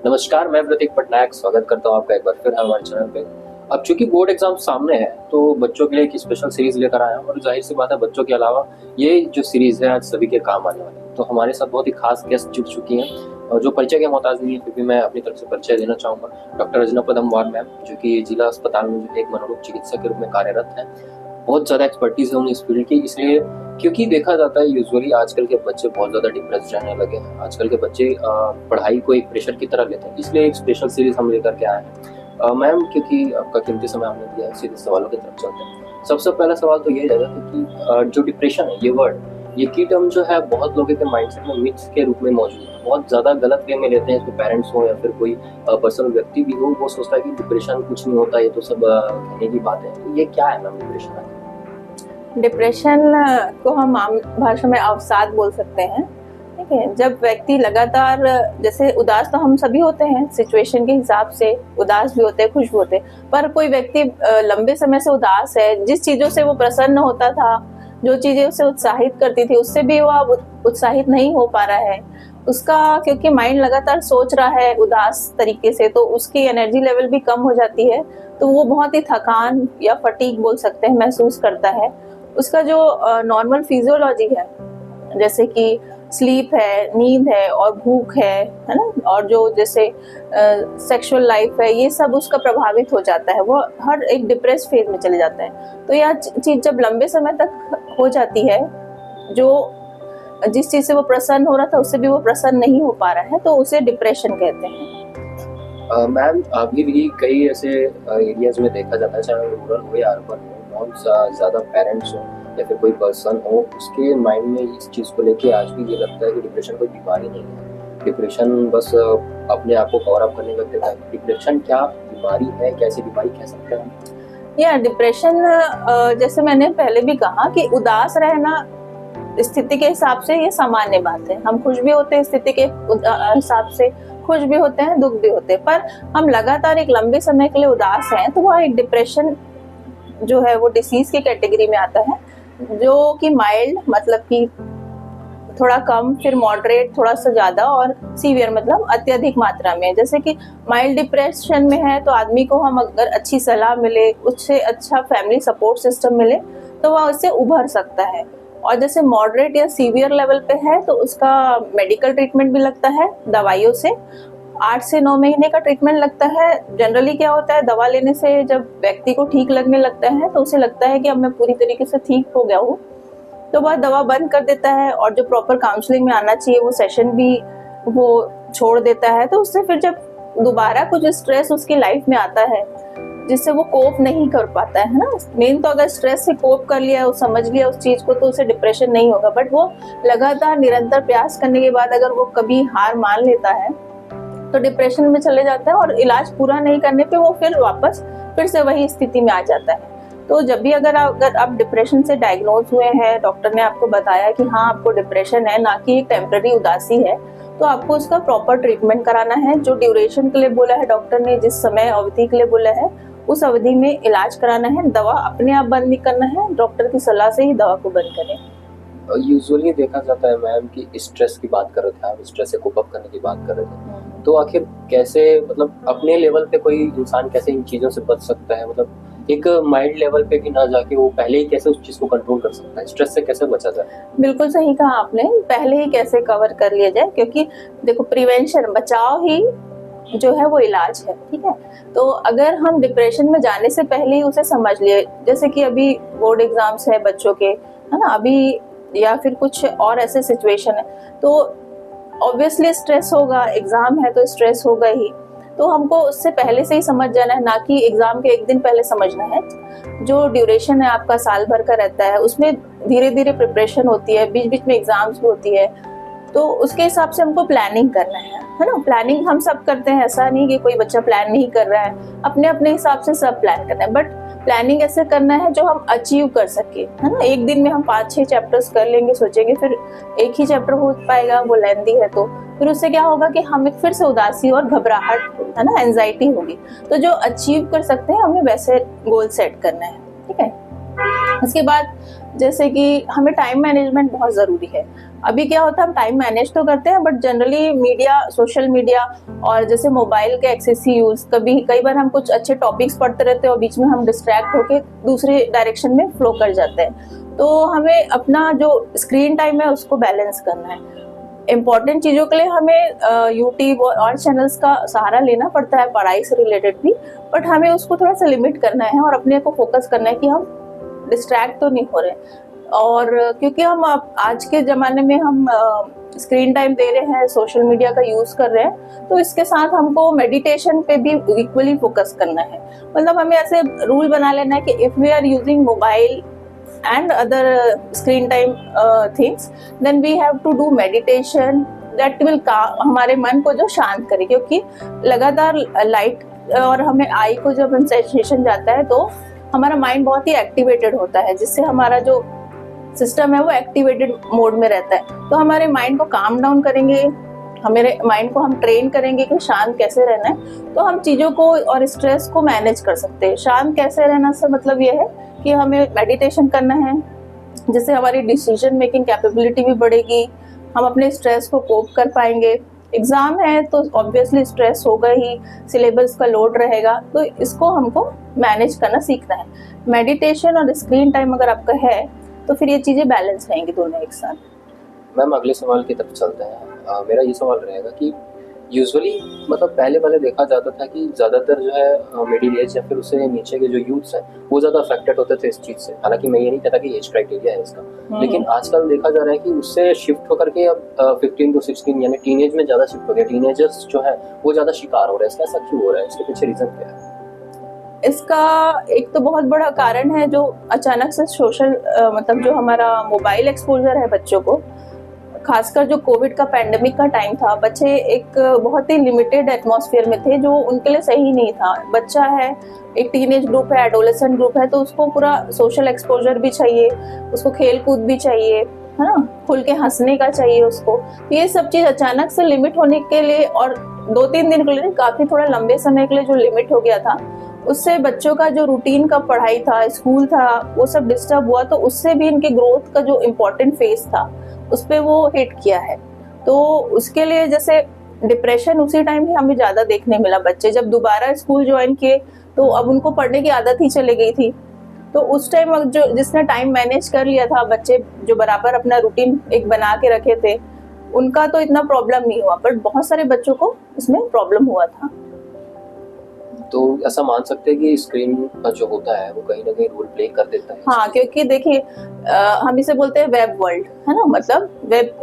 नमस्कार, मैं प्रतीक पटनायक स्वागत करता हूं आपका एक बार फिर हमारे चैनल पे। अब चूंकि बोर्ड एग्जाम सामने है तो बच्चों के लिए एक स्पेशल सीरीज लेकर आया हूं और जाहिर सी बात है बच्चों के अलावा ये जो सीरीज है आज सभी के काम आने वाली है। तो हमारे साथ बहुत ही खास गेस्ट जुड़ चुकी हैं और जो परिचय के मोहताज नहीं है, फिर भी मैं अपनी तरफ से परिचय देना चाहूँगा। डॉक्टर रजना पदमवार मैम, जो कि जिला अस्पताल में जो एक मनोरोग चिकित्सक के रूप में कार्यरत है। बहुत ज़्यादा एक्सपर्टीज है उन्हें इस फील्ड की, इसलिए क्योंकि देखा जाता है यूजुअली आजकल के बच्चे बहुत ज़्यादा डिप्रेस रहने लगे हैं। आजकल के बच्चे पढ़ाई को एक प्रेशर की तरह लेते हैं, इसलिए एक स्पेशल सीरीज हम लेकर के आए हैं। मैम, क्योंकि आपका कीमती समय हमने दिया है, सीधे सवालों की तरफ चलते हैं। सबसे पहला सवाल तो यही रहेगा कि जो डिप्रेशन है, ये की टर्म जो है बहुत लोगों के माइंडसेट में मिथ्स के रूप में मौजूद है। बहुत ज़्यादा गलत वे में लेते हैं इसको, पेरेंट्स हो या फिर कोई पर्सनल व्यक्ति भी हो, वो सोचता है कि डिप्रेशन कुछ नहीं होता, ये तो सब कहने की बात है। तो ये क्या है मैम डिप्रेशन? डिप्रेशन को हम आम भाषा में अवसाद बोल सकते हैं। ठीक है, जब व्यक्ति लगातार, जैसे उदास तो हम सभी होते हैं, सिचुएशन के हिसाब से उदास भी होते हैं, खुश भी होते हैं, पर कोई व्यक्ति लंबे समय से उदास है, जिस चीजों से वो प्रसन्न होता था, जो चीजें उसे उत्साहित करती थी, उससे भी वो अब उत्साहित नहीं हो पा रहा है। उसका क्योंकि माइंड लगातार सोच रहा है उदास तरीके से, तो उसकी एनर्जी लेवल भी कम हो जाती है, तो वो बहुत ही थकान या फटीग बोल सकते हैं महसूस करता है। उसका जो नॉर्मल फिजियोलॉजी है, जैसे कि स्लीप है, नींद है और भूख है ना, और जो जैसे सेक्सुअल लाइफ है, ये सब उसका प्रभावित हो जाता है। वो हर एक डिप्रेस फेज में चले जाता है। तो यह चीज जब लंबे समय तक हो जाती है, जो जिस चीज से वो प्रसन्न हो रहा था उससे भी वो प्रसन्न नहीं हो पा रहा है, तो उसे डिप्रेशन कहते हैं। मैम, अभी भी कई ऐसे एरियाज में देखा जाता है, चाहे रूरल हो या अर्बन हो, बहुत ज़्यादा पेरेंट्स हो या फिर कोई पर्सन हो, उसके माइंड में इस चीज़ को लेके आज भी ये लगता है कि डिप्रेशन कोई बीमारी नहीं है। डिप्रेशन बस अपने आप को कवर अप करने लगता है। डिप्रेशन क्या बीमारी है, कैसी बीमारी कह सकते हैं? या डिप्रेशन, जैसे मैंने पहले भी कहा कि उदास रहना स्थिति के हिसाब से ये सामान्य बात है। हम खुश भी होते हैं स्थिति के हिसाब से, खुश भी होते हैं, दुख भी होते हैं, पर हम लगातार एक लंबे समय के लिए उदास हैं, तो वह एक डिप्रेशन जो है वो डिसीज की कैटेगरी में आता है, जो कि माइल्ड मतलब कि थोड़ा कम, फिर मॉडरेट थोड़ा सा ज्यादा, और सीवियर मतलब अत्यधिक मात्रा में। जैसे कि माइल्ड डिप्रेशन में है तो आदमी को हम अगर अच्छी सलाह मिले, उससे अच्छा फैमिली सपोर्ट सिस्टम मिले, तो वह उससे उभर सकता है। और जैसे मॉडरेट या सीवियर लेवल पे है तो उसका मेडिकल ट्रीटमेंट भी लगता है, दवाइयों से 8 से 9 महीने का ट्रीटमेंट लगता है। जनरली क्या होता है, दवा लेने से जब व्यक्ति को ठीक लगने लगता है तो उसे लगता है कि अब मैं पूरी तरीके से ठीक हो गया हूँ, तो वह दवा बंद कर देता है और जो प्रॉपर काउंसलिंग में आना चाहिए वो सेशन भी वो छोड़ देता है। तो उससे फिर जब दोबारा कुछ स्ट्रेस उसकी लाइफ में आता है जिससे वो कोप नहीं कर पाता है ना, मेन तो अगर स्ट्रेस से कोप कर लिया, वो समझ लिया उस चीज को, तो उसे डिप्रेशन नहीं होगा। बट वो लगातार निरंतर प्रयास करने के बाद अगर वो कभी हार मान लेता है तो डिप्रेशन में चले जाता है, और इलाज पूरा नहीं करने पे वो फिर से वही स्थिति में आ जाता है। तो जब भी अगर आप डिप्रेशन से डायग्नोज हुए हैं, डॉक्टर ने आपको बताया कि हाँ आपको डिप्रेशन है, ना कि एक टेम्पररी उदासी है, तो आपको उसका प्रॉपर ट्रीटमेंट कराना है। जो ड्यूरेशन के लिए बोला है डॉक्टर ने, जिस समय अवधि के लिए बोला है, उस अवधि में इलाज कराना है। दवा अपने आप बंद नहीं करना है, डॉक्टर की सलाह से ही दवा को बंद करें। यूजुअली देखा जाता है मैम कि स्ट्रेस की बात कर रहे थे आप, स्ट्रेस से कोप अप करने की बात कर रहे थे, तो आखिर कैसे, मतलब अपने लेवल पे कोई इंसान कैसे इन चीज़ों से बच सकता है? मतलब एक माइल्ड लेवल पे भी ना जाके वो पहले ही कैसे उस चीज़ को कंट्रोल कर सकता है? स्ट्रेस से कैसे बचा जाए? बिल्कुल सही कहा आपने, पहले ही कैसे कवर कर लिया जाए, क्योंकि देखो प्रिवेंशन, बचाव ही जो है वो इलाज है। ठीक है, तो अगर हम डिप्रेशन में जाने से पहले ही उसे समझ लिए, जैसे कि अभी बोर्ड एग्जाम्स है बच्चों के, है ना, अभी या फिर कुछ और ऐसे सिचुएशन है, तो ऑब्वियसली स्ट्रेस होगा, एग्जाम है तो स्ट्रेस होगा ही। तो हमको उससे पहले से ही समझ जाना है, ना कि एग्जाम के एक दिन पहले समझना है। जो ड्यूरेशन है आपका साल भर का रहता है, उसमें धीरे धीरे प्रिपरेशन होती है, बीच बीच में एग्जाम्स भी होती है, तो उसके हिसाब से हमको प्लानिंग करना है ना। प्लानिंग हम सब करते हैं, ऐसा नहीं कि कोई बच्चा प्लान नहीं कर रहा है, अपने अपने हिसाब से सब प्लान करना है। बट प्लानिंग ऐसे करना है जो हम अचीव कर सके, है ना। एक दिन में हम 5-6 चैप्टर्स कर लेंगे सोचेंगे, फिर एक ही चैप्टर हो पाएगा, वो लेंदी है, तो फिर उससे क्या होगा कि हमें फिर से उदासी और घबराहट, है ना, एंजाइटी होगी। तो जो अचीव कर सकते हैं हमें वैसे गोल सेट करना है। ठीक है, उसके बाद जैसे कि हमें टाइम मैनेजमेंट बहुत ज़रूरी है। अभी क्या होता है, हम टाइम मैनेज तो करते हैं but generally media, social media और जैसे मोबाइल का एक्सेसिव यूज़, कई बार हम कुछ अच्छे टॉपिक्स पढ़ते रहते हैं और बीच में हम डिस्ट्रैक्ट होकर दूसरे डायरेक्शन में फ्लो कर जाते हैं। तो हमें अपना जो स्क्रीन टाइम है उसको बैलेंस करना है। इम्पॉर्टेंट चीज़ों के लिए हमें यूट्यूब और चैनल्स का सहारा लेना पड़ता है, पढ़ाई से रिलेटेड भी, बट हमें उसको थोड़ा सा लिमिट करना है और अपने को फोकस करना है कि हम डिस्ट्रैक्ट तो नहीं हो रहे। और क्योंकि हम आज के ज़माने में हम स्क्रीन टाइम दे रहे हैं, सोशल मीडिया का यूज़ कर रहे हैं, तो इसके साथ हमको मेडिटेशन पे भी इक्वली फोकस करना है। मतलब हमें ऐसे रूल बना लेना है कि if we are using mobile and other screen time things, then we have to do meditation that will हमारे मन को जो शांत करे, क्योंकि लगातार लाइट और हमें आई को जब सेंसेशन जाता है तो हमारा माइंड बहुत ही एक्टिवेटेड होता है, जिससे हमारा जो सिस्टम है वो एक्टिवेटेड मोड में रहता है। तो हमारे माइंड को काम डाउन करेंगे, हमारे माइंड को हम ट्रेन करेंगे कि शांत कैसे रहना है, तो हम चीज़ों को और स्ट्रेस को मैनेज कर सकते हैं। शांत कैसे रहना से मतलब ये है कि हमें मेडिटेशन करना है, जिससे हमारी डिसीजन मेकिंग कैपेबिलिटी भी बढ़ेगी, हम अपने स्ट्रेस को कोप कर पाएंगे। एग्ज़ाम है तो ऑब्वियसली स्ट्रेस होगा ही, सिलेबस का लोड रहेगा, तो इसको हमको मैनेज करना सीखना है। मेडिटेशन और स्क्रीन टाइम अगर आपका है तो फिर ये चीज़ें बैलेंस रहेंगी दोनों एक साथ। मैम अगले सवाल की तरफ चलते हैं। मेरा ये सवाल रहेगा कि यूजुअली मतलब पहले देखा जाता था कि ज़्यादातर जो है मिडिल एज या फिर उससे नीचे के जो यूथ्स हैं वो ज़्यादा अफेक्टेड होते थे इस चीज़ से। हालांकि मैं ये नहीं कहता कि एज क्राइटेरिया है इसका, लेकिन आजकल देखा जा रहा है कि उससे शिफ्ट होकर के अब 15 to 16 यानी टीनेज में ज़्यादा शिफ्ट हो गया। टीनेजर्स जो है वो ज़्यादा शिकार हो रहे हैं। इसका ऐसा क्यों हो रहा है? इसके पीछे रीज़न क्या है? इसका एक तो बहुत बड़ा कारण है जो अचानक से सोशल मतलब जो हमारा मोबाइल एक्सपोजर है बच्चों को, खासकर जो कोविड का पैंडेमिक का टाइम था, बच्चे एक बहुत ही लिमिटेड एटमॉस्फेयर में थे जो उनके लिए सही नहीं था। बच्चा है, एक टीनेज ग्रुप है, एडोलेसेंट ग्रुप है, तो उसको पूरा सोशल एक्सपोजर भी चाहिए, उसको खेल कूद भी चाहिए, है ना, खुल के हंसने का चाहिए उसको। ये सब चीज़ अचानक से लिमिट होने के लिए, और 2-3 दिन के लिए, काफ़ी थोड़ा लंबे समय के लिए जो लिमिट हो गया था, उससे बच्चों का जो रूटीन का पढ़ाई था, स्कूल था, वो सब डिस्टर्ब हुआ। तो उससे भी इनके ग्रोथ का जो इम्पोर्टेंट फेज था उस पर वो हिट किया है। तो उसके लिए जैसे डिप्रेशन उसी टाइम ही हमें ज़्यादा देखने मिला। बच्चे जब दोबारा स्कूल ज्वाइन किए तो अब उनको पढ़ने की आदत ही चली गई थी। तो उस टाइम जो जिसने टाइम मैनेज कर लिया था, बच्चे जो बराबर अपना रूटीन एक बना के रखे थे, उनका तो इतना प्रॉब्लम नहीं हुआ, बट बहुत सारे बच्चों को इसमें प्रॉब्लम हुआ था। तो ऐसा मान सकते हैं कि स्क्रीन का जो होता है वो कहीं ना कहीं रोल प्ले कर देता है। हाँ, क्योंकि देखिए हम इसे बोलते हैं वेब वर्ल्ड, है ना, मतलब वेब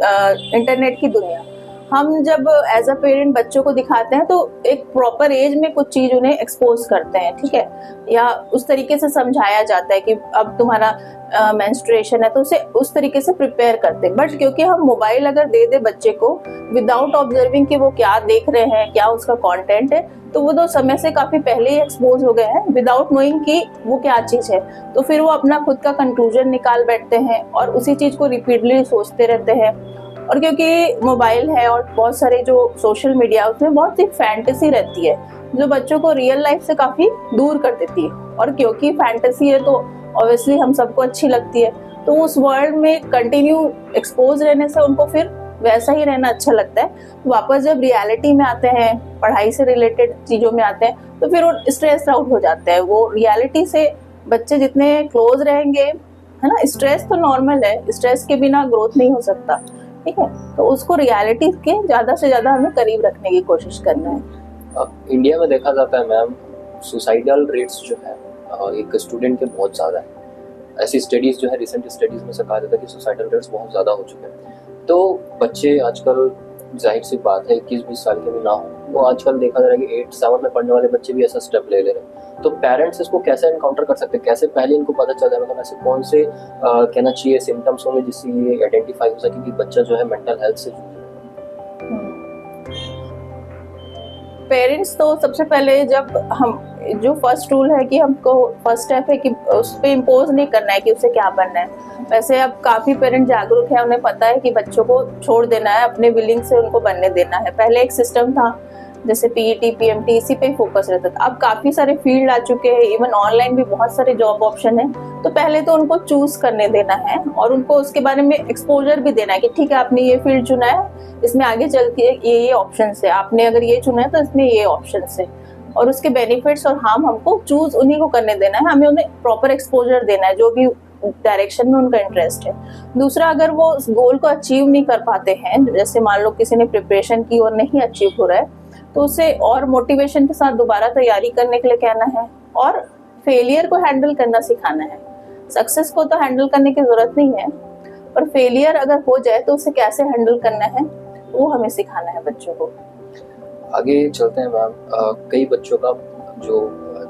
इंटरनेट की दुनिया। हम जब एज अ पेरेंट बच्चों को दिखाते हैं तो एक प्रॉपर एज में कुछ चीज उन्हें एक्सपोज करते हैं, ठीक है, या उस तरीके से समझाया जाता है कि अब तुम्हारा मेंस्ट्रुएशन है, तो उसे उस तरीके से प्रिपेयर करते हैं। बट क्योंकि हम मोबाइल अगर दे दे बच्चे को विदाउट ऑब्जर्विंग कि वो क्या देख रहे हैं, क्या उसका कंटेंट है, तो वो तो समय से काफी पहले ही एक्सपोज हो गए हैं विदाउट नोइंग कि वो क्या चीज है। तो फिर वो अपना खुद का कंक्लूजन निकाल बैठते हैं और उसी चीज को रिपीटली सोचते रहते हैं। और क्योंकि मोबाइल है और बहुत सारे जो सोशल मीडिया, उसमें बहुत सी फैंटेसी रहती है जो बच्चों को रियल लाइफ से काफी दूर कर देती है। और क्योंकि फैंटेसी है तो ऑब्वियसली हम सबको अच्छी लगती है, तो उस वर्ल्ड में कंटिन्यू एक्सपोज रहने से उनको फिर वैसा ही रहना अच्छा लगता है। वापस जब रियलिटी में आते हैं, पढ़ाई से रिलेटेड चीज़ों में आते हैं, तो फिर वो स्ट्रेस आउट हो जाते हैं। वो रियलिटी से बच्चे जितने क्लोज रहेंगे, है ना, स्ट्रेस तो नॉर्मल है, स्ट्रेस के बिना ग्रोथ नहीं हो सकता, ठीक है, तो उसको रियलिटी के ज़्यादा से ज़्यादा हमें करीब रखने की कोशिश करना है। इंडिया में देखा जाता है मैम, सुसाइडल रेट्स जो है एक स्टूडेंट के बहुत ज़्यादा है। ऐसी स्टडीज़ जो है, रिसेंट स्टडीज़ में से कहा जाता है कि सुसाइडल रेट्स बहुत ज़्यादा हो चुके हैं। तो बच्चे आजकल, जाहिर सी बात है 21-20 साल के भी ना हो, तो आजकल देखा जा रहा है कि 8-7 में पढ़ने वाले बच्चे भी ऐसा स्टेप ले रहे हैं। तो पेरेंट्स इसको कैसे एनकाउंटर कर सकते हैं? कैसे पहले इनको पता चल जाए, मतलब ऐसे कौन से कहना चाहिए सिम्टम्स होंगे जिससे ये आइडेंटिफाई हो सके कि बच्चा जो है मेंटल हेल्थ से जूझ रहा है? पेरेंट्स तो सबसे पहले, जब हम जो फर्स्ट रूल है कि हमको फर्स्ट स्टेप है कि उस पर इम्पोज नहीं करना है कि उसे क्या बनना है। वैसे अब काफ़ी पेरेंट जागरूक है, उन्हें पता है कि बच्चों को छोड़ देना है, अपने विलिंग से उनको बनने देना है। पहले एक सिस्टम था जैसे पीईटी, पीएमटी, इसी पे फोकस रहता था। अब काफी सारे फील्ड आ चुके हैं, इवन ऑनलाइन भी बहुत सारे जॉब ऑप्शन है। तो पहले तो उनको चूज करने देना है और उनको उसके बारे में एक्सपोजर भी देना है कि ठीक है, आपने ये फील्ड चुना है, इसमें आगे चल के ये ऑप्शन है, आपने अगर ये चुना है तो इसमें ये ऑप्शन है, और उसके बेनिफिट्स और हार्म हमको चूज उन्हीं को करने देना है। हमें उन्हें प्रॉपर एक्सपोजर देना है जो भी डायरेक्शन में उनका इंटरेस्ट है। दूसरा, अगर वो उस गोल को अचीव नहीं कर पाते हैं, जैसे मान लो किसी ने प्रिपरेशन की और नहीं अचीव हो रहा है, तो उसे और मोटिवेशन के साथ दोबारा तैयारी करने के लिए कहना है और फेलियर को हैंडल करना सिखाना है। सक्सेस को तो हैंडल करने की जरूरत नहीं है, पर फेलियर अगर हो जाए तो उसे कैसे हैंडल करना है वो हमें सिखाना है बच्चों को। आगे चलते हैं मैम। कई बच्चों का जो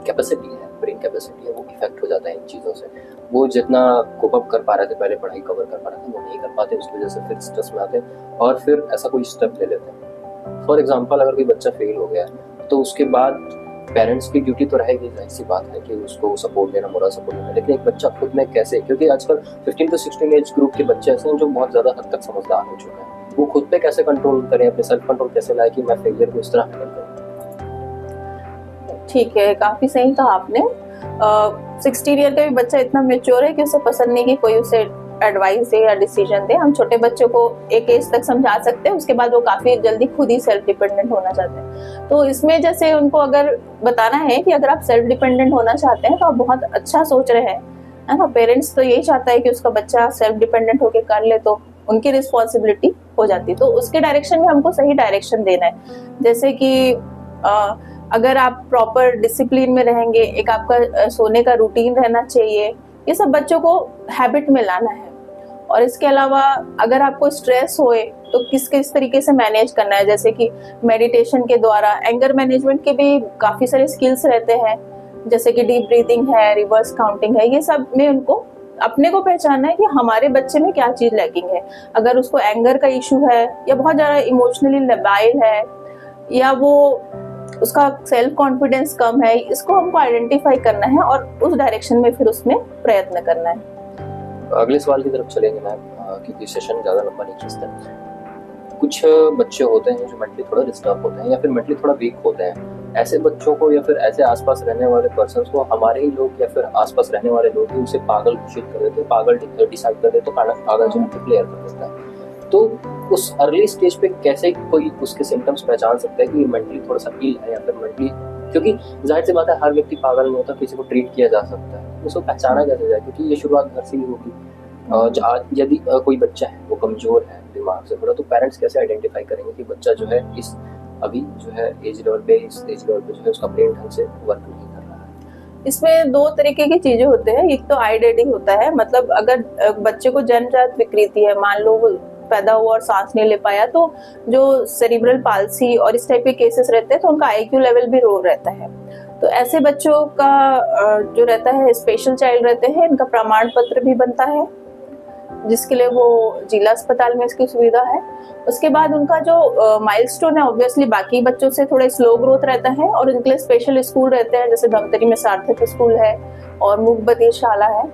कैपेसिटी है, ब्रेन कैपेसिटी है, वो इफेक्ट हो जाता है इन चीज़ों से। वो जितना कोप अप कर पा रहे थे, पहले पढ़ाई कवर कर पा रहे थे, वो नहीं कर पाते, उसकी वजह से फिर स्ट्रेस में आते हैं और फिर ऐसा कोई स्टेप ले लेते हैं। फॉर एग्जाम्पल, अगर कोई बच्चा फेल हो गया तो उसके बाद पेरेंट्स की ड्यूटी तो रहेगी, जाहिर सी बात है कि उसको सपोर्ट देना, मोरल सपोर्ट देना, लेकिन एक बच्चा खुद में कैसे, क्योंकि आजकल 15 to 16 एज ग्रुप के बच्चे ऐसे हैं जो बहुत ज़्यादा हद तक समझदार हो चुके हैं, वो खुद पे कैसे कंट्रोल करें, अपने सेल्फ कंट्रोल कैसे लाए कि मैं फेलियर को इस तरह हैंडल करूं। ठीक है, काफी सही कहा आपने। 16 ईयर का भी बच्चा इतना मेच्योर है कि उसे पसंद नहीं कि कोई उसे एडवाइस दे या डिसीजन दे। हम छोटे बच्चों को एक एज तक समझा सकते हैं, उसके बाद वो काफी जल्दी खुद ही सेल्फ डिपेंडेंट होना चाहते हैं। तो इसमें जैसे उनको अगर बताना है कि अगर आप सेल्फ डिपेंडेंट होना चाहते हैं तो आप बहुत अच्छा सोच रहे हैं, है ना। पेरेंट्स तो यही चाहता है कि उसका बच्चा सेल्फ डिपेंडेंट होकर कर ले तो उनकी रिस्पॉन्सिबिलिटी हो जाती है। तो उसके डायरेक्शन में हमको सही डायरेक्शन देना है। जैसे कि अगर आप प्रॉपर डिसिप्लिन में रहेंगे, एक आपका सोने का रूटीन रहना चाहिए, ये सब बच्चों को हैबिट में लाना है। और इसके अलावा अगर आपको स्ट्रेस होए तो किस किस तरीके से मैनेज करना है, जैसे कि मेडिटेशन के द्वारा। एंगर मैनेजमेंट के भी काफ़ी सारे स्किल्स रहते हैं, जैसे कि डीप ब्रीदिंग है, रिवर्स काउंटिंग है। ये सब में उनको अपने को पहचानना है कि हमारे बच्चे में क्या चीज़ लैकिंग है। अगर उसको एंगर का इशू है या बहुत ज़्यादा इमोशनली लबाइल है या वो उसका सेल्फ कॉन्फिडेंस कम है, इसको हमको आइडेंटिफाई करना है और उस डायरेक्शन में फिर उसमें प्रयत्न करना है। अगले सवाल की तरफ चलेंगे मैम, क्योंकि सेशन ज़्यादा लंबा नहीं खींचता। कुछ बच्चे होते हैं जो मेंटली थोड़ा डिस्टर्ब होते हैं या फिर मेंटली थोड़ा वीक होते हैं। ऐसे बच्चों को या फिर ऐसे आसपास रहने वाले पर्सन्स को हमारे ही लोग या फिर आसपास रहने वाले लोग ही उसे पागल घोषित कर देते हैं, पागल डिसाइड कर देते, तो पागल जो है डिक्लेयर कर देता है। तो उस अर्ली स्टेज पे कैसे कोई उसके सिम्टम्स पहचान सकता है कि मेंटली थोड़ा सा इल है या फिर मेंटली, क्योंकि जाहिर सी बात है हर व्यक्ति पागल नहीं होता, किसी को ट्रीट किया जा सकता है, उसको पहचाना कैसे जाए, क्योंकि ये शुरुआत घर से ही होगी। यदि कोई बच्चा है वो कमजोर है दिमाग से थोड़ा, तो पेरेंट्स कैसे आइडेंटिफाई करेंगे कि बच्चा जो है इस अभी जो है एज लेवल पे जो है उसका ब्रेन ढंग से वर्क नहीं कर रहा है। इसमें दो तरीके की चीजें होते हैं। एक तो आईडेडी होता है, मतलब अगर बच्चे को जन्मजात विकृति है, मान लो वो पैदा हुआ और सांस नहीं ले पाया, तो जो सेरिब्रल पाल्सी और इस टाइप के केसेस रहते हैं तो उनका आईक्यू लेवल भी लो रहता है। तो ऐसे बच्चों का जो रहता है, स्पेशल चाइल्ड रहते हैं, इनका प्रमाण पत्र भी बनता है जिसके लिए वो जिला अस्पताल में इसकी सुविधा है। उसके बाद उनका जो माइलस्टोन है, ऑब्वियसली बाकी बच्चों से थोड़ा स्लो ग्रोथ रहता है और उनके लिए स्पेशल स्कूल रहते हैं, जैसे धमतरी में सार्थक स्कूल है और मूकबधिर शाला है,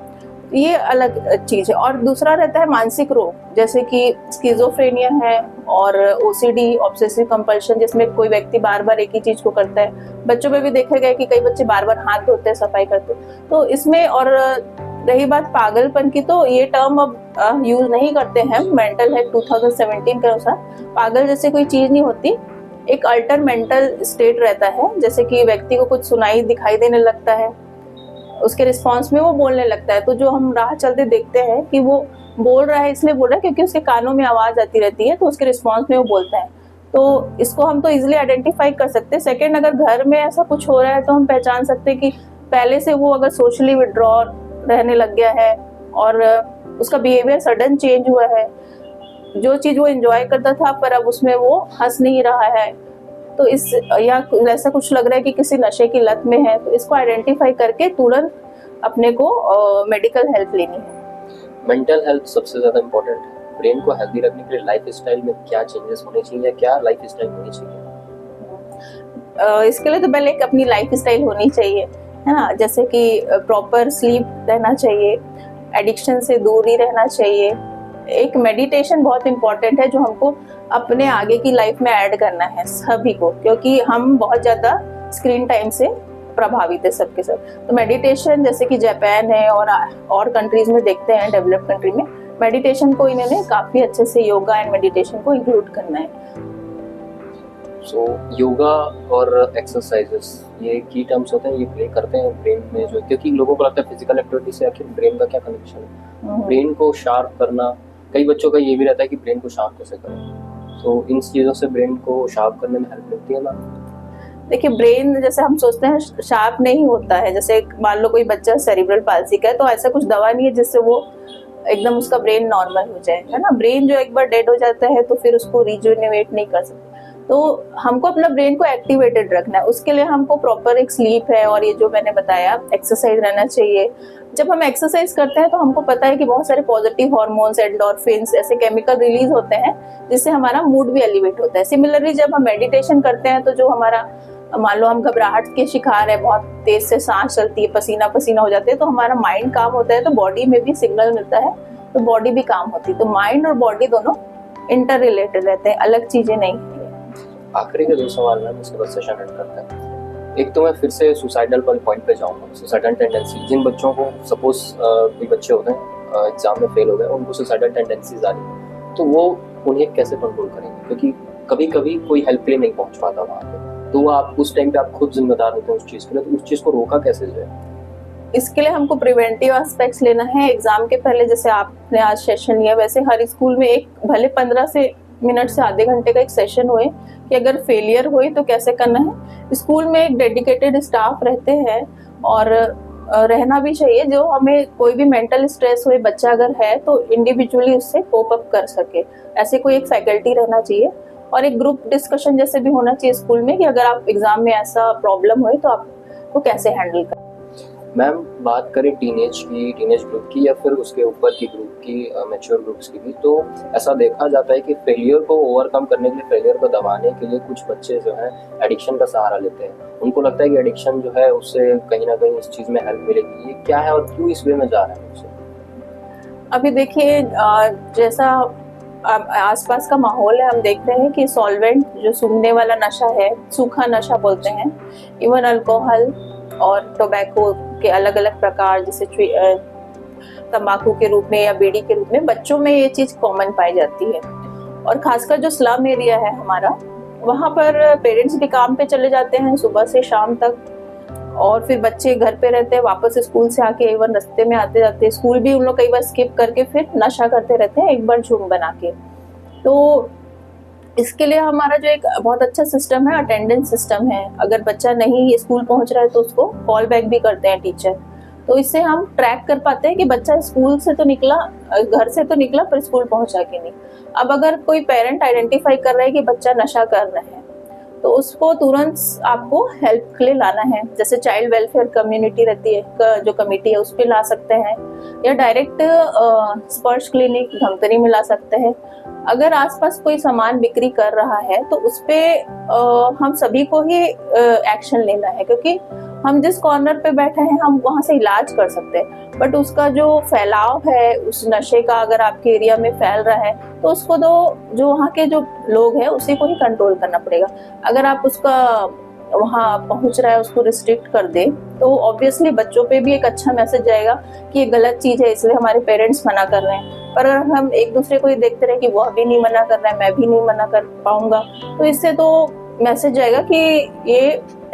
ये अलग चीज है। और दूसरा रहता है मानसिक रोग, जैसे कि स्किज़ोफ्रेनिया है और ओसीडी, ऑब्सेसिव कंपल्शन, जिसमें कोई व्यक्ति बार बार एक ही चीज को करता है। बच्चों में भी देखा गया कि कई बच्चे बार बार हाथ धोते हैं, सफाई करते हैं। तो इसमें, और रही बात पागलपन की, तो ये टर्म अब यूज नहीं करते हैं। मेंटल हेल्थ 2017 के अनुसार पागल जैसे कोई चीज नहीं होती, एक अल्टर मेंटल स्टेट रहता है, जैसे कि व्यक्ति को कुछ सुनाई दिखाई देने लगता है, उसके रिस्पॉन्स में वो बोलने लगता है। तो जो हम राह चलते देखते हैं कि वो बोल रहा है, इसलिए बोल रहा है क्योंकि उसके कानों में आवाज आती रहती है, तो उसके रिस्पॉन्स में वो बोलता है। तो इसको हम तो इजिली आइडेंटिफाई कर सकते हैं। सेकेंड, अगर घर में ऐसा कुछ हो रहा है तो हम पहचान सकते हैं कि पहले से वो अगर सोशली विड्रॉ रहने लग गया है और उसका बिहेवियर सडन चेंज हुआ है, जो चीज वो एंजॉय करता था पर अब उसमें वो हंस नहीं रहा है, तो इस या ऐसा कुछ लग रहा है कि किसी नशे की लत में है, तो इसको आइडेंटिफाई करके तुरंत अपने को मेडिकल हेल्प लेनी है। मेंटल हेल्थ सबसे ज्यादा इम्पोर्टेंट है। ब्रेन को हेल्दी रखने के लिए लाइफ स्टाइल में क्या चेंजेस होने चाहिए, क्या लाइफ स्टाइल होनी चाहिए? इसके लिए तो पहले एक अपनी लाइफ स्टाइल होनी चाहिए, है ना। जैसे कि प्रॉपर स्लीप रहना चाहिए, एडिक्शन से दूर ही रहना चाहिए, एक मेडिटेशन बहुत इंपॉर्टेंट है जो हमको अपने आगे की लाइफ में ऐड करना है सभी को, क्योंकि हम बहुत ज्यादा स्क्रीन टाइम से प्रभावित है सबके सब। तो मेडिटेशन जैसे कि जापान है और कंट्रीज में देखते हैं, डेवलप्ड कंट्री में मेडिटेशन को इन्होंने काफी अच्छे से योगा एंड मेडिटेशन को इंक्लूड करना है। सो योगा और एक्सरसाइजेस ये की टर्म्स होते हैं, ये प्ले करते हैं ब्रेन में जो, क्योंकि लोगों को लगता है फिजिकल एक्टिविटी से आखिर ब्रेन का क्या कनेक्शन है। ब्रेन को शार्प करना, कई बच्चों का ये भी रहता है कि ब्रेन को शार्प कैसे करें, तो इन चीज़ों से ब्रेन को शार्प करने में हेल्प मिलती है ना। देखिए ब्रेन जैसे हम सोचते हैं शार्प नहीं होता है, जैसे मान लो कोई बच्चा सेरिब्रल पाल्सी का है तो ऐसा कुछ दवा नहीं है जिससे वो एकदम उसका ब्रेन नॉर्मल हो जाए, है ना। ब्रेन जो एक बार डेड हो जाता है तो फिर उसको रिजुवेनेट नहीं कर सकते। तो हमको अपना ब्रेन को एक्टिवेटेड रखना है, उसके लिए हमको प्रॉपर एक स्लीप है और ये जो मैंने बताया एक्सरसाइज रहना चाहिए। जब हम एक्सरसाइज करते हैं तो हमको पता है कि बहुत सारे पॉजिटिव हार्मोन्स, एंडोर्फिन्स ऐसे केमिकल रिलीज होते हैं जिससे हमारा मूड भी एलिवेट होता है। सिमिलरली जब हम मेडिटेशन करते हैं तो जो हमारा, मान लो हम घबराहट के शिकार है, बहुत तेज से सांस चलती है, पसीना पसीना हो जाते हैं, तो हमारा माइंड काम होता है तो बॉडी में भी सिग्नल मिलता है तो बॉडी भी काम होती है। तो माइंड और बॉडी दोनों इंटर रिलेटेड रहते हैं, अलग चीजें नहीं है। आखिरी के 2 सवाल में इसके बाद सेशन एंड करते हैं। एक तो मैं फिर से सुसाइडल पॉइंट पे जाऊंगा, सुसाइडल टेंडेंसी। जिन बच्चों को सपोज कोई बच्चे होते हैं एग्जाम में फेल हो गए, उनको सुसाइडल टेंडेंसीज आ रही, तो वो उन्हें कैसे कंट्रोल करेंगे, क्योंकि कभी कभी कोई हेल्प के लिए नहीं पहुंच पाता वहाँ पे, तो आप उस टाइम पे आप खुद जिम्मेदार होते हैं उस चीज़ के लिए, तो उस चीज़ को रोका कैसे जाए। इसके लिए हमको प्रिवेंटिव एस्पेक्ट्स लेना है। एग्जाम के पहले जैसे आपने आज सेशन लिया, वैसे हर स्कूल में एक भले 15 मिनट से आधे घंटे का एक सेशन हुए कि अगर फेलियर हुई तो कैसे करना है। स्कूल में एक डेडिकेटेड स्टाफ रहते हैं और रहना भी चाहिए, जो हमें कोई भी मेंटल स्ट्रेस हुए बच्चा अगर है तो इंडिविजुअली उससे कोप अप कर सके, ऐसे कोई एक फैकल्टी रहना चाहिए। और एक ग्रुप डिस्कशन जैसे भी होना चाहिए स्कूल में कि अगर आप एग्जाम में ऐसा प्रॉब्लम हुए तो आपको कैसे हैंडल कर। मैम बात करें टीनेज ग्रुप की या फिर उसके ऊपर की ग्रुप की, मैच्योर ग्रुप्स की भी, तो ऐसा देखा जाता है कि फेलियर को ओवरकम करने के लिए, फेलियर को दबाने के लिए कुछ बच्चे जो है एडिक्शन का सहारा लेते हैं। उनको लगता है कि एडिक्शन जो है उससे कहीं ना कहीं इस चीज़ में हेल्प मिलेगी। ये क्या है और क्यों इस वे में जा रहा है उससे? अभी देखिए जैसा आसपास का माहौल है, हम देख रहे हैं कि सॉल्वेंट जो सूंघने वाला नशा है, सूखा नशा बोलते हैं, इवन अल्कोहल और टोबैको के अलग अलग प्रकार, जैसे तंबाकू के रूप में या बीड़ी के रूप में, बच्चों में ये चीज कॉमन पाई जाती है। और खासकर जो स्लम एरिया है हमारा, वहाँ पर पेरेंट्स भी काम पे चले जाते हैं सुबह से शाम तक, और फिर बच्चे घर पे रहते हैं, वापस स्कूल से आके इवन रास्ते में आते जाते स्कूल भी उन लोग कई बार स्किप करके फिर नशा करते रहते हैं एक बार झुंड बना के। तो इसके लिए हमारा जो एक बहुत अच्छा सिस्टम है, अटेंडेंस सिस्टम है। अगर बच्चा नहीं स्कूल पहुंच रहा है तो उसको कॉल बैक भी करते हैं टीचर, तो इससे हम ट्रैक कर पाते हैं कि बच्चा स्कूल से तो निकला, घर से तो निकला पर स्कूल पहुंचा कि नहीं। अब अगर कोई पेरेंट आइडेंटिफाई कर रहा है कि बच्चा नशा कर रहा है तो उसको तुरंत आपको हेल्प के लिए लाना है। जैसे चाइल्ड वेलफेयर कम्युनिटी रहती है, जो कमेटी है, उस पर ला सकते हैं, या डायरेक्ट स्पर्श क्लिनिक धमतरी में ला सकते हैं। अगर आसपास कोई सामान बिक्री कर रहा है तो उस पे हम सभी को ही एक्शन लेना है, क्योंकि हम जिस कॉर्नर पे बैठे हैं हम वहां से इलाज कर सकते हैं, बट उसका जो फैलाव है उस नशे का अगर आपके एरिया में फैल रहा है तो उसको जो वहाँ के जो लोग हैं उसी को ही कंट्रोल करना पड़ेगा। अगर आप उसका वहाँ पहुंच रहा है उसको रिस्ट्रिक्ट कर दे तो ऑब्वियसली बच्चों पे भी एक अच्छा मैसेज जाएगा कि ये गलत चीज है, इसलिए हमारे पेरेंट्स मना कर रहे हैं। पर अगर हम एक दूसरे को ये देखते रहे कि वह भी नहीं मना कर रहा है, मैं भी नहीं मना कर पाऊंगा, तो इससे तो मैसेज जाएगा कि ये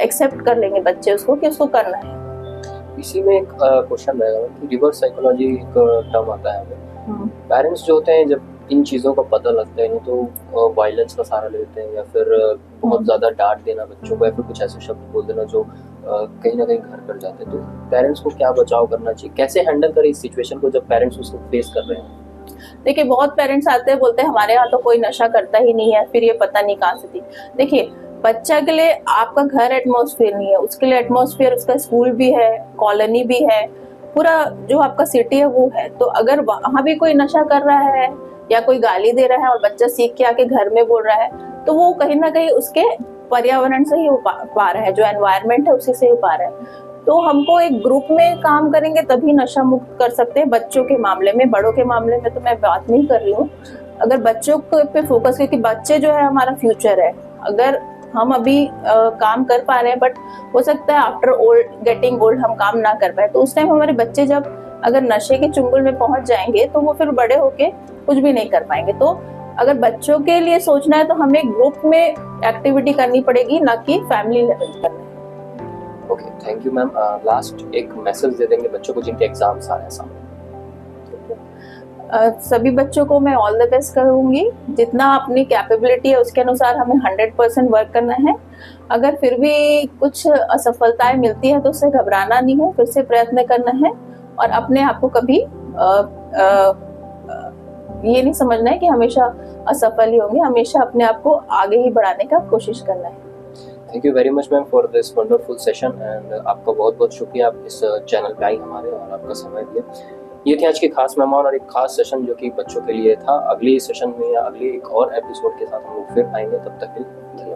एक्सेप्ट कर लेंगे बच्चे उसको कि उसको करना है। इसी में एक क्वेश्चन रहेगा कि रिवर्स साइकोलॉजी एक टर्म आता है हमें। पेरेंट्स जो होते हैं जब इन चीज़ों का पता लगता है तो वायलेंस का सहारा लेते हैं, या फिर बहुत ज़्यादा डांट देना बच्चों को, या फिर कुछ ऐसे शब्द बोल देना जो कहीं ना कहीं घर कर जाते हैं। तो पेरेंट्स को क्या बचाव करना चाहिए, कैसे हैंडल करें इस सिचुएशन को जब पेरेंट्स उसको फेस कर रहे हैं? देखिए बहुत पेरेंट्स आते हैं, बोलते हैं हमारे यहाँ तो कोई नशा करता ही नहीं है, फिर ये पता नहीं कहाँ से थी। देखिए बच्चा के लिए आपका घर एटमॉस्फेयर नहीं है, उसके लिए एटमॉस्फेयर उसका स्कूल भी है, कॉलोनी भी है, पूरा जो आपका सिटी है वो है। तो अगर वहाँ भी कोई नशा कर रहा है या कोई गाली दे रहा है और बच्चा सीख के आके घर में बोल रहा है, तो वो कहीं ना कहीं उसके पर्यावरण से ही हो पा रहा है, जो एनवायरनमेंट है उसी से हो पा रहा है। तो हमको एक ग्रुप में काम करेंगे तभी नशा मुक्त कर सकते हैं। बच्चों के मामले में, बड़ों के मामले में तो मैं बात नहीं कर रही हूँ। अगर बच्चों पे फोकस, क्योंकि बच्चे जो है हमारा फ्यूचर है। अगर हम अभी काम कर पा रहे हैं, बट हो सकता है आफ्टर गेटिंग ओल्ड हम काम ना कर पाए, तो उस टाइम हमारे बच्चे जब अगर नशे के चुंगल में पहुंच जाएंगे तो वो फिर बड़े होके कुछ भी नहीं कर पाएंगे। तो अगर बच्चों के लिए सोचना है तो हमें ग्रुप में एक्टिविटी करनी पड़ेगी, ना कि फैमिली लेवल करना है। Okay, thank you ma'am. Last एक मैसेज दे देंगे बच्चों को जिनके एग्जाम्स आ रहे हैं सामने। सभी बच्चों को मैं ऑल द बेस्ट करूंगी। जितना अपनी कैपेबिलिटी है उसके अनुसार हमें 100% वर्क करना है। अगर फिर भी कुछ असफलताएं मिलती है तो उससे घबराना नहीं है, फिर से प्रयत्न करना है और अपने आप को कभी ये नहीं समझना है कि हमेशा असफल ही होंगे। हमेशा अपने आप को आगे ही बढ़ाने का कोशिश करना है। Thank you very much ma'am for this wonderful session and आपका बहुत बहुत शुक्रिया, आप इस चैनल पे आई हमारे और आपका समय दिया। ये थी आज की खास मेहमान और एक खास सेशन जो कि बच्चों के लिए था। अगली सेशन में या अगली एक और एपिसोड के साथ हम लोग फिर आएंगे, तब तक के लिए